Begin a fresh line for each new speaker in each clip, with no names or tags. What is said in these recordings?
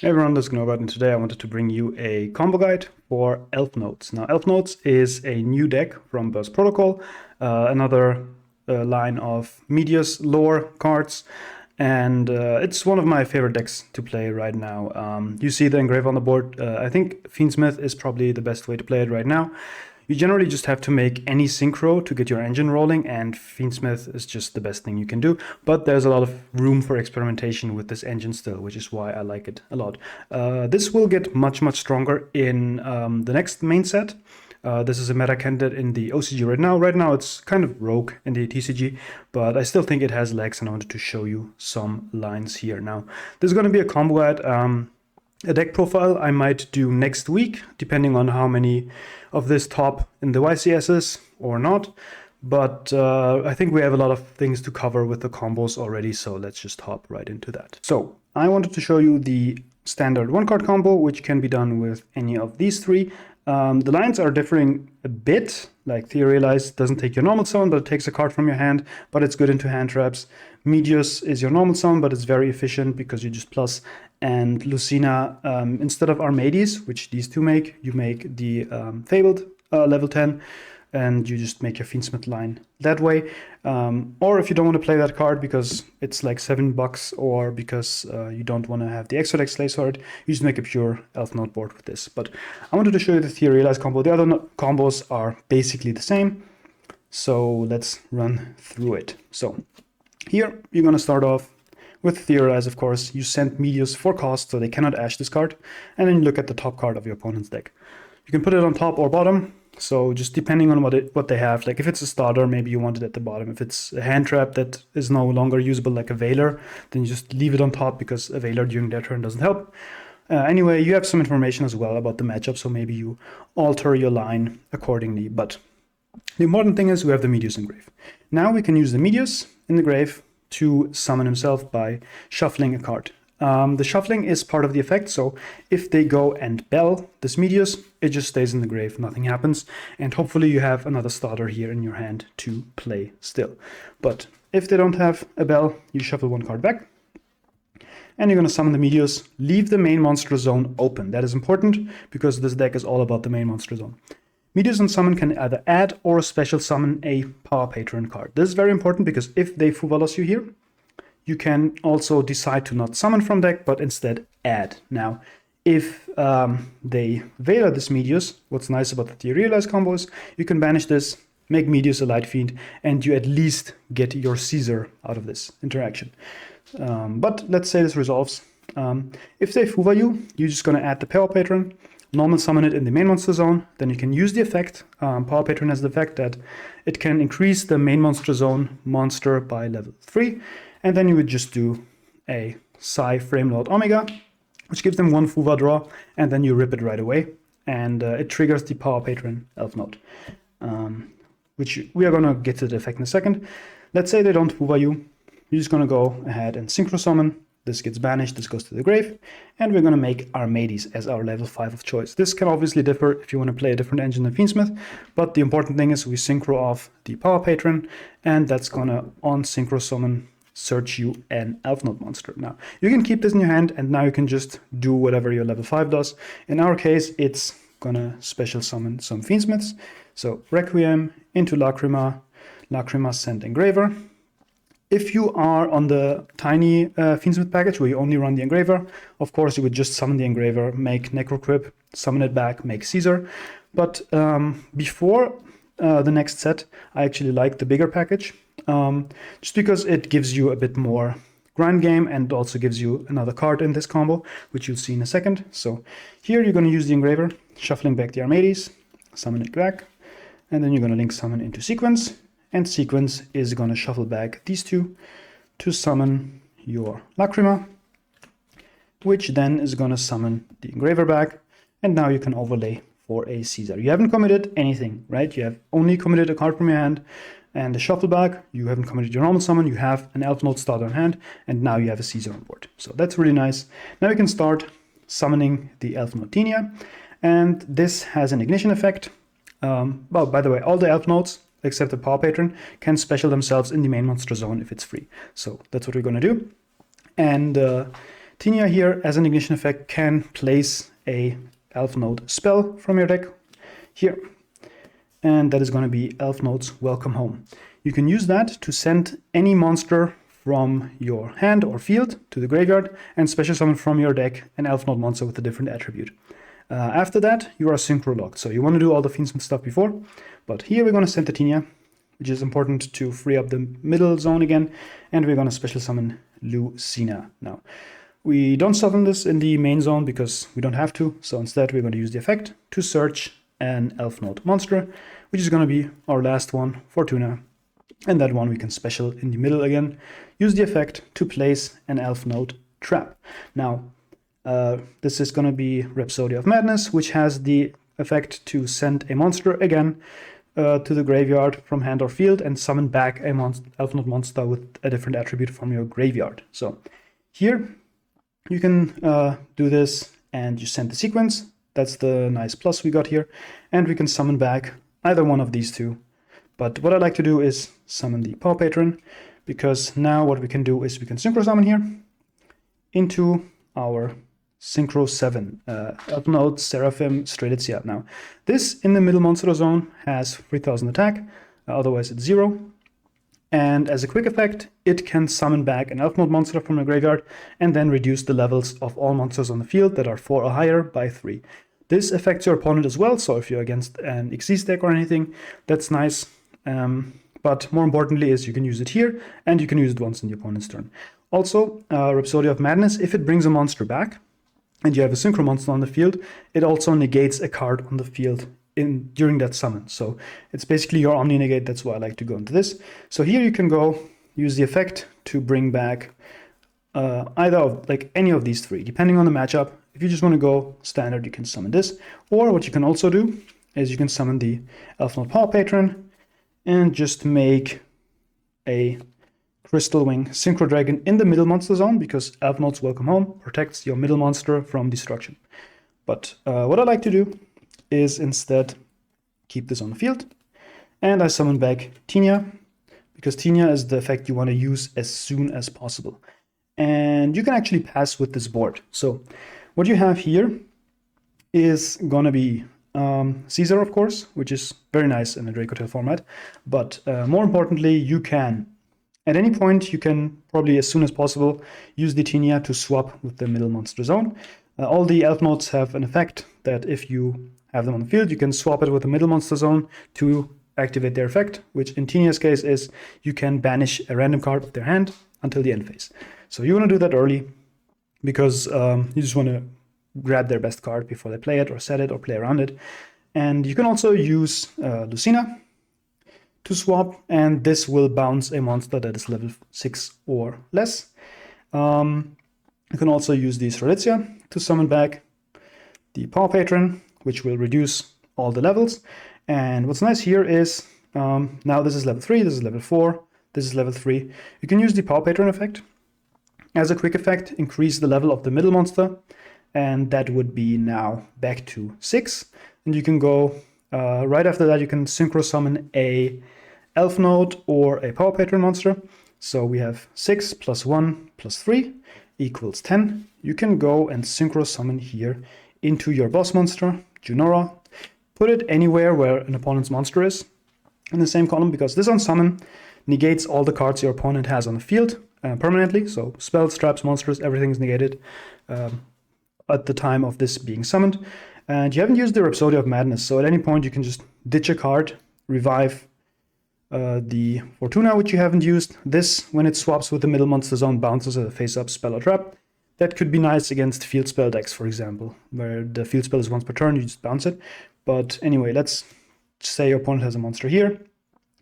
Hey everyone, this is Norbert, and today I wanted to bring you a combo guide for Elfnotes. Now, Elfnotes is a new deck from Burst Protocol, another line of Media's lore cards, and it's one of my favorite decks to play right now. You see the engrave on the board. I think Fiendsmith is probably the best way to play it right now. You generally just have to make any synchro to get your engine rolling, and Fiendsmith is just the best thing you can do. But there's a lot of room for experimentation with this engine still, which is why I like it a lot. This will get much stronger in the next main set. This is a meta candidate in the OCG right now. Right now it's kind of rogue in the TCG, but I still think it has legs, and I wanted to show you some lines here. Now, this is going to be a combo guide. A deck profile I might do next week, depending on how many of this top in the YCSs or not. But I think we have a lot of things to cover with the combos already, so let's just hop right into that. So I wanted to show you the standard one-card combo, which can be done with any of these three. The lines are differing a bit. Like Theorealize doesn't take your normal summon, but it takes a card from your hand, but it's good into hand traps. Medius is your normal summon, but it's very efficient because you just plus. And Lucina, instead of Armades, which these two make, you make the Fabled level 10, and you just make your Fiendsmith line that way. Or if you don't want to play that card because it's like $7, or because you don't want to have the extra deck Slay Sword, you just make a pure Elfnote board with this. But I wanted to show you the Theorealize combo. The other combos are basically the same, so let's run through it. So here you're going to start off with Theorize, of course. You send Medius for cost, so they cannot ash this card, and then you look at the top card of your opponent's deck. You can put it on top or bottom, so just depending on what they have. Like if it's a starter, maybe you want it at the bottom. If it's a hand trap that is no longer usable, like a Veiler, then you just leave it on top because a Veiler during their turn doesn't help. Anyway, you have some information as well about the matchup, so maybe you alter your line accordingly. But the important thing is we have the Medius engrave. Now we can use the Medius in the grave to summon himself by shuffling a card. The shuffling is part of the effect, so if they go and bell this Medius, it just stays in the grave, nothing happens, and hopefully you have another starter here in your hand to play still. But if they don't have a bell, you shuffle one card back, and you're going to summon the Medius. Leave the main monster zone open. That is important because this deck is all about the main monster zone. Medius on summon can either add or special summon a Power Patron card. This is very important because if they Fuvalos you here, you can also decide to not summon from deck, but instead add. Now, if they Veiler this Medius, what's nice about the Theorealize combo is you can banish this, make Medius a Light Fiend, and you at least get your Caesar out of this interaction. But let's say this resolves. If they Fuva you, you're just going to add the Power Patron, normal summon it in the main monster zone, then you can use the effect. Power Patron has the effect that it can increase the main monster zone monster by level 3, and then you would just do a Psi Framelord Omega, which gives them one Fuva draw, and then you rip it right away, and it triggers the Power Patron Elfnote, which we are going to get to the effect in a second. Let's say they don't Fuva you, you're just going to go ahead and Synchro Summon. This gets banished, this goes to the grave, and we're going to make Armades as our level 5 of choice. This can obviously differ if you want to play a different engine than Fiendsmith, but the important thing is we synchro off the Power Patron, and that's going to, on Synchro Summon, search you an Elfnote monster. Now, you can keep this in your hand, and now you can just do whatever your level 5 does. In our case, it's going to special summon some Fiendsmiths. So Requiem into Lacrima, Lacrima send Engraver. If you are on the tiny Fiendsmith package where you only run the Engraver, of course you would just summon the Engraver, make Necrocrip, summon it back, make Caesar. But before the next set, I actually like the bigger package, just because it gives you a bit more grind game and also gives you another card in this combo, which you'll see in a second. So here you're going to use the Engraver, shuffling back the Armades, summon it back, and then you're going to link summon into Sequence. And Sequence is going to shuffle back these two to summon your Lacrima, which then is going to summon the Engraver back. And now you can overlay for a Caesar. You haven't committed anything, right? You have only committed a card from your hand and a shuffle back. You haven't committed your normal summon. You have an Elfnote starter in hand, and now you have a Caesar on board. So that's really nice. Now you can start summoning the Elfnote Tinia, and this has an ignition effect. Well, by the way, all the Elfnotes except the Power Patron can special themselves in the main monster zone if it's free. So that's what we're going to do. And Tinia here, as an ignition effect, can place a Elfnote spell from your deck here, and that is going to be Elfnote's Welcome Home. You can use that to send any monster from your hand or field to the graveyard and special summon from your deck an Elfnote monster with a different attribute. After that, you are synchro locked, so you want to do all the Fiendsmith stuff before, but here we're going to send the Tinia, which is important to free up the middle zone again, and we're going to special summon Lucina. Now, we don't summon this in the main zone because we don't have to, so instead we're going to use the effect to search an Elfnote monster, which is going to be our last one, Fortuna, and that one we can special in the middle again. Use the effect to place an Elfnote trap. Now, this is going to be Rhapsody of Madness, which has the effect to send a monster again to the graveyard from hand or field and summon back a Elfnote monster with a different attribute from your graveyard. So here you can do this and you send the sequence. That's the nice plus we got here. And we can summon back either one of these two. But what I like to do is summon the Paw Patron, because now what we can do is we can synchro summon here into our Synchro 7, Elfnote, Seraphim, Strelitzia. Now, this in the middle monster zone has 3000 attack, otherwise it's 0. And as a quick effect, it can summon back an Elfnote monster from the graveyard and then reduce the levels of all monsters on the field that are 4 or higher by 3. This affects your opponent as well, so if you're against an Xyz deck or anything, that's nice. But more importantly is you can use it here, and you can use it once in the opponent's turn. Also, Rhapsody of Madness, if it brings a monster back, and you have a synchro monster on the field, it also negates a card on the field during that summon. So it's basically your Omni Negate, that's why I like to go into this. So here you can go use the effect to bring back either of, like, any of these three, depending on the matchup. If you just want to go standard, you can summon this. Or what you can also do is you can summon the Elfnote Paw Patron and just make a Crystal Wing Synchro Dragon in the middle monster zone, because Elfnote's Welcome Home protects your middle monster from destruction. But what I like to do is instead keep this on the field, and I summon back Tinia, because Tinia is the effect you want to use as soon as possible. And you can actually pass with this board. So what you have here is going to be Caesar, of course, which is very nice in a Dracotail format. But more importantly, you can, at any point, you can probably as soon as possible use the Tinia to swap with the middle monster zone. All the Elfnotes have an effect that if you have them on the field, you can swap it with the middle monster zone to activate their effect, which in Tinia's case is you can banish a random card of their hand until the end phase. So you want to do that early, because you just want to grab their best card before they play it or set it or play around it. And you can also use Lucina to swap, and this will bounce a monster that is level 6 or less. You can also use the Strelitzia to summon back the Paw Patron, which will reduce all the levels. And what's nice here is, now this is level 3, this is level 4, this is level 3. You can use the Paw Patron effect as a quick effect, increase the level of the middle monster, and that would be now back to 6. And you can go, right after that, you can synchro summon a Elfnote or a Paw Patron monster. So we have 6 plus 1 plus 3 equals 10. You can go and synchro summon here into your boss monster, Junora. Put it anywhere where an opponent's monster is in the same column, because this on summon negates all the cards your opponent has on the field permanently. So spells, traps, monsters, everything is negated at the time of this being summoned. And you haven't used the Rhapsody of Madness, so at any point you can just ditch a card, revive the Fortuna, which you haven't used. This, when it swaps with the middle monster zone, bounces a face-up spell or trap. That could be nice against field spell decks, for example, where the field spell is once per turn, you just bounce it. But anyway, let's say your opponent has a monster here.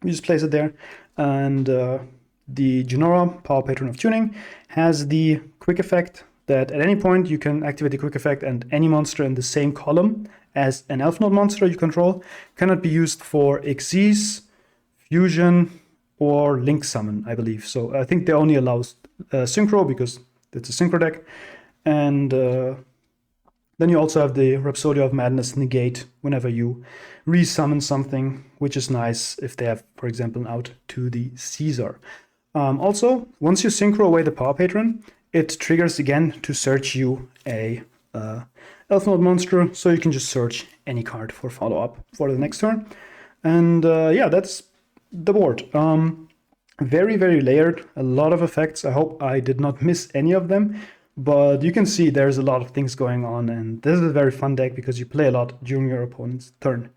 You just place it there, and the Junora, Paw Patron of Tuning, has the quick effect that at any point you can activate the quick effect, and any monster in the same column as an Elfnote monster you control cannot be used for Xyz, Fusion, or Link Summon, I believe. So I think they only allow Synchro, because it's a Synchro deck. And then you also have the Rhapsody of Madness negate whenever you resummon something, which is nice if they have, for example, an out to the Caesar. Also, once you Synchro away the Paw Patron, it triggers again to search you a Elfnote monster, so you can just search any card for follow-up for the next turn. And yeah, that's the board. Very, very layered, a lot of effects. I hope I did not miss any of them, but you can see there's a lot of things going on, and this is a very fun deck because you play a lot during your opponent's turn.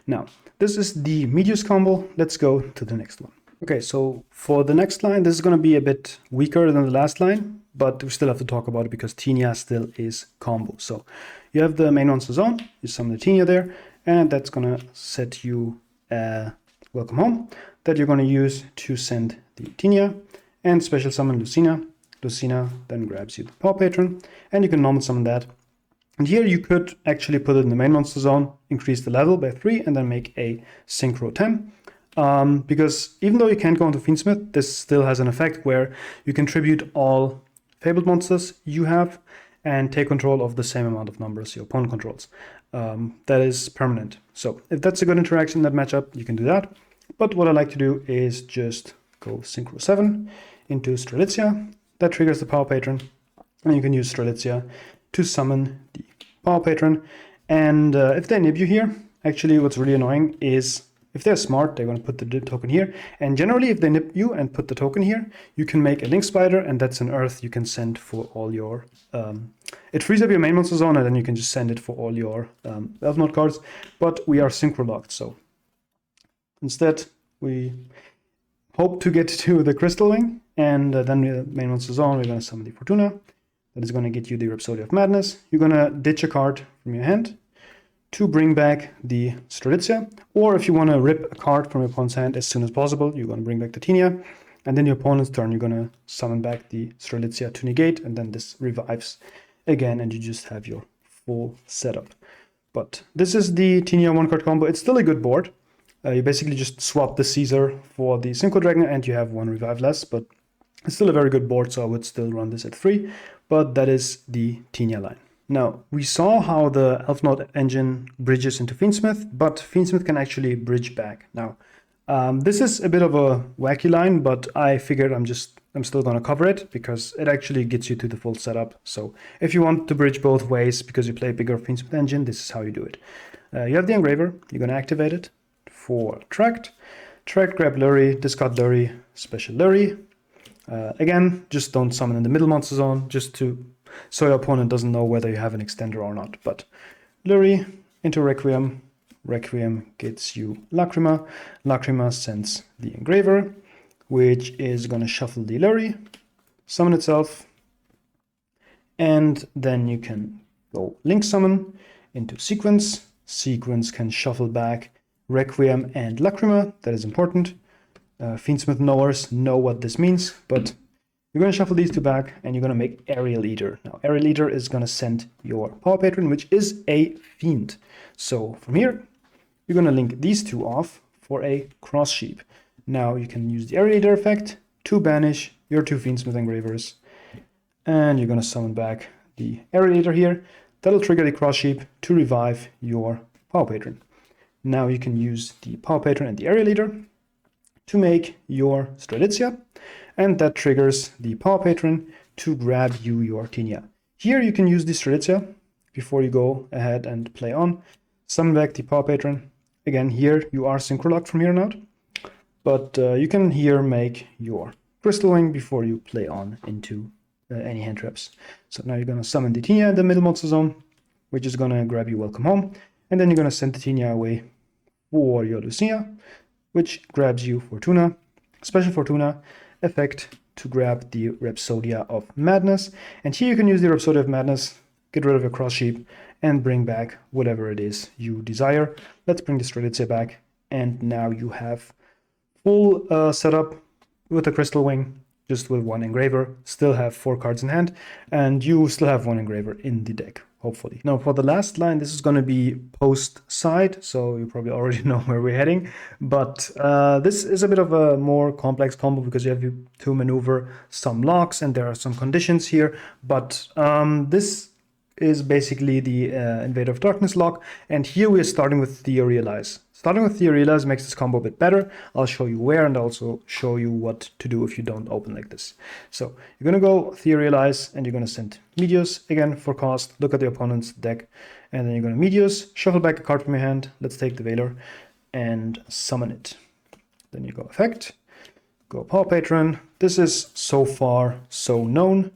Now, this is the Meteos combo. Let's go to the next one. Okay, so for the next line, this is going to be a bit weaker than the last line, but we still have to talk about it because Tinia still is combo. So you have the main monster zone, you summon the Tinia there, and that's going to set you Welcome Home that you're going to use to send the Tinia and special summon Lucina. Lucina then grabs you the Power Patron, and you can normal summon that. And here you could actually put it in the main monster zone, increase the level by 3, and then make a Synchro 10. Because even though you can't go into Fiendsmith, this still has an effect where you can tribute all fabled monsters you have and take control of the same amount of numbers your opponent controls. That is permanent. So if that's a good interaction in that matchup, you can do that. But what I like to do is just go Synchro 7 into Strelitzia. That triggers the Power Patron, and you can use Strelitzia to summon the Power Patron. And if they nib you here, actually what's really annoying is if they're smart, they're going to put the token here. And generally, if they nib you and put the token here, you can make a Link Spider, and that's an Earth you can send for all your... it frees up your main monster zone, and then you can just send it for all your Elfnote cards. But we are synchro locked, so instead we hope to get to the Crystal Wing, and then the main monster zone, we're going to summon the Fortuna. That is going to get you the Rhapsody of Madness. You're going to ditch a card from your hand to bring back the Strelitzia, or if you want to rip a card from your opponent's hand as soon as possible, you're going to bring back the Tinia, and then your opponent's turn, you're going to summon back the Strelitzia to negate, and then this revives again, and you just have your full setup. But this is the Tinia one-card combo. It's still a good board. You basically just swap the Caesar for the Synchro Dragon, and you have one revive less, but it's still a very good board, so I would still run this at 3, but that is the Tinia line. Now, we saw how the Elfnote engine bridges into Fiendsmith, but Fiendsmith can actually bridge back. Now, this is a bit of a wacky line, but I figured I'm still going to cover it because it actually gets you to the full setup. So if you want to bridge both ways because you play a bigger Fiendsmith engine, this is how you do it. You have the Engraver, you're going to activate it for Tract. Tract, grab Lurie, discard Lurie, special Lurie. Again, just don't summon in the middle monster zone, just so your opponent doesn't know whether you have an extender or not. But Lurie into Requiem. Requiem gets you Lacrima. Lacrima sends the Engraver, which is going to shuffle the Lurie, summon itself, and then you can go Link Summon into Sequence. Sequence can shuffle back Requiem and Lacrima. That is important. Fiendsmith knowers know what this means, but you're going to shuffle these two back, and you're going to make Aerial Eater. Now, Aerial Eater is going to send your Power Patron, which is a Fiend. So from here, you're going to link these two off for a Cross Sheep. Now you can use the Aerial Eater effect to banish your two Fiendsmith Engravers, and you're going to summon back the Aerial Eater here. That'll trigger the Cross Sheep to revive your Power Patron. Now you can use the Power Patron and the Aerial Eater to make your Strelitzia, and that triggers the Power Patron to grab you your Tinia. Here you can use the Strelitzia before you go ahead and play on. Summon back the Power Patron. Again, here you are synchro locked from here on out, but you can here make your Crystal Wing before you play on into any hand traps. So now you're going to summon the Tinia in the middle monster zone, which is going to grab you Welcome Home, and then you're going to send the Tinia away for your Lucia, which grabs you Fortuna, special Fortuna effect to grab the Rhapsodia of Madness. And here you can use the Rhapsodia of Madness, get rid of your Cross Sheep, and bring back whatever it is you desire. Let's bring the Strelitzia back, and now you have full setup with a Crystal Wing, just with one Engraver, still have 4 cards in hand, and you still have one Engraver in the deck, hopefully. Now for the last line, this is going to be post side, so you probably already know where we're heading, but this is a bit of a more complex combo because you have to maneuver some locks and there are some conditions here, but this is basically the Invader of Darkness lock, and here we're starting with Theorealize. Starting with Theorealize makes this combo a bit better. I'll show you where and also show you what to do if you don't open like this. So you're gonna go Theorealize and you're gonna send Medius again for cost, look at the opponent's deck, and then you're gonna Medius, shuffle back a card from your hand, let's take the Veiler, and summon it. Then you go Effect, go Paw Patron. This is so far so known.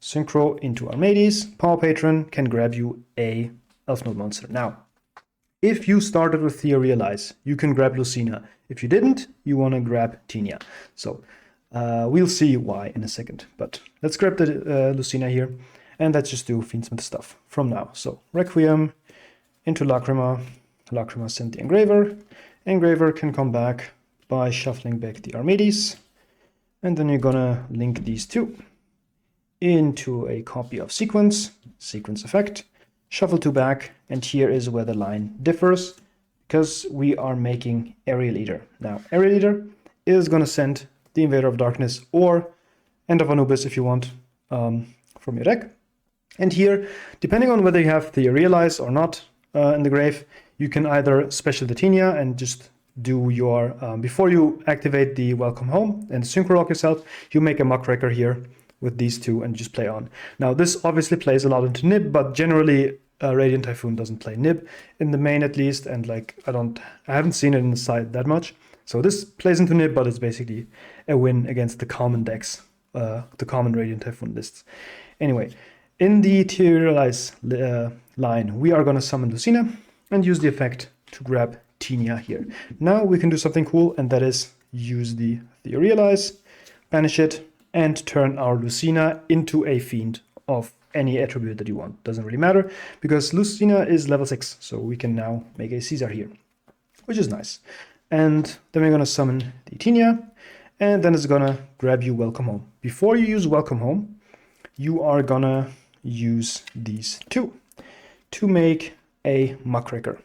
Synchro into Armades. Paw Patron can grab you a Elfnote monster. Now, if you started with Theorealize, you can grab Lucina. If you didn't, you want to grab Tinia. So we'll see why in a second. But let's grab the Lucina here, and let's just do Fiendsmith stuff from now. So Requiem into Lacrima. Lacrima sent the Engraver. Engraver can come back by shuffling back the Armades. And then you're gonna link these two into a copy of Sequence Effect, shuffle two back, and here is where the line differs, because we are making Aerial Eater. Now, Aerial Eater is going to send the Invader of Darkness or End of Anubis if you want from your deck. And here, depending on whether you have Theorealize or not in the grave, you can either special the Tinia and just do your, before you activate the Welcome Home and Synchro Lock yourself, you make a Muckraker here with these two and just play on. Now this obviously plays a lot into Nib, but generally Radiant Typhoon doesn't play Nib in the main at least, and like I haven't seen it in the side that much. So this plays into Nib, but it's basically a win against the common decks, the common Radiant Typhoon lists. Anyway, in the Theorealize line, we are gonna summon Lucina and use the effect to grab Tinia here. Now we can do something cool, and that is use the Theorealize, banish it, and turn our Lucina into a fiend of any attribute that you want. Doesn't really matter, because Lucina is level 6, so we can now make a Caesar here, which is nice. And then we're gonna summon the Tinia, and then it's gonna grab you Welcome Home. Before you use Welcome Home, you are gonna use these two to make a Muckraker.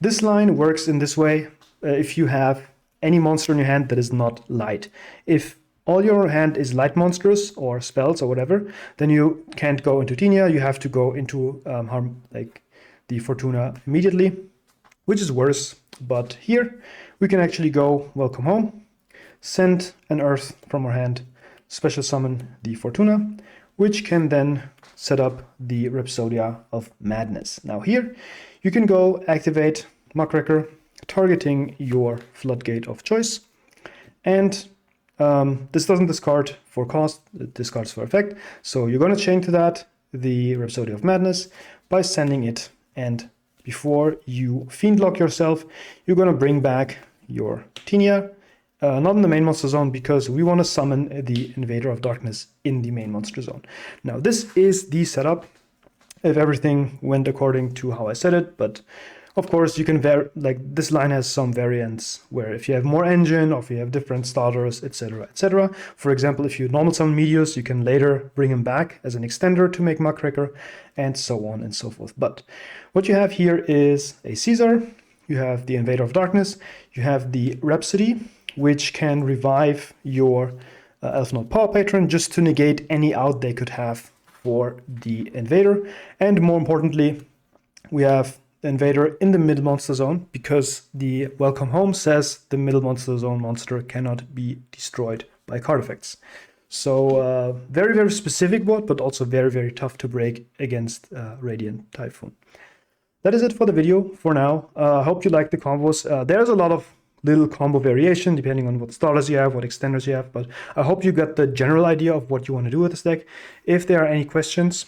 This line works in this way if you have any monster in your hand that is not light. If all your hand is light monsters or spells or whatever, then you can't go into Tinia. You have to go into like the Fortuna immediately, which is worse. But here we can actually go Welcome Home, send an Earth from our hand, special summon the Fortuna, which can then set up the Rhapsodia of Madness. Now here you can go activate Muckraker, targeting your Floodgate of choice, and this doesn't discard for cost, it discards for effect. So you're going to chain to that the Rhapsody of Madness by sending it, and before you Fiend Lock yourself, you're going to bring back your Tinia, not in the main monster zone, because we want to summon the Invader of Darkness in the main monster zone. Now this is the setup if everything went according to how I said it, but of course, you can like this line has some variants where if you have more engine or if you have different starters, etc., etc. For example, if you normal summon Medius, you can later bring him back as an extender to make Muckraker, and so on and so forth. But what you have here is a Caesar, you have the Invader of Darkness, you have the Rhapsody, which can revive your Elfnote Paw Patron just to negate any out they could have for the Invader. And more importantly, we have the Invader in the middle monster zone, because the Welcome Home says the middle monster zone monster cannot be destroyed by card effects. So very, very specific board, but also very, very tough to break against Radiant Typhoon. That is it for the video for now. I hope you like the combos. There's a lot of little combo variation depending on what starters you have, what extenders you have, but I hope you got the general idea of what you want to do with this deck. If there are any questions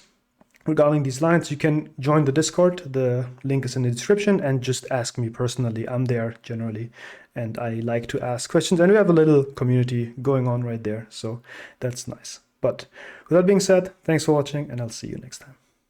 regarding these lines, you can join the Discord. The link is in the description, and just ask me personally. I'm there generally, and I like to ask questions, and we have a little community going on right there, so that's nice. But with that being said, thanks for watching, and I'll see you next time.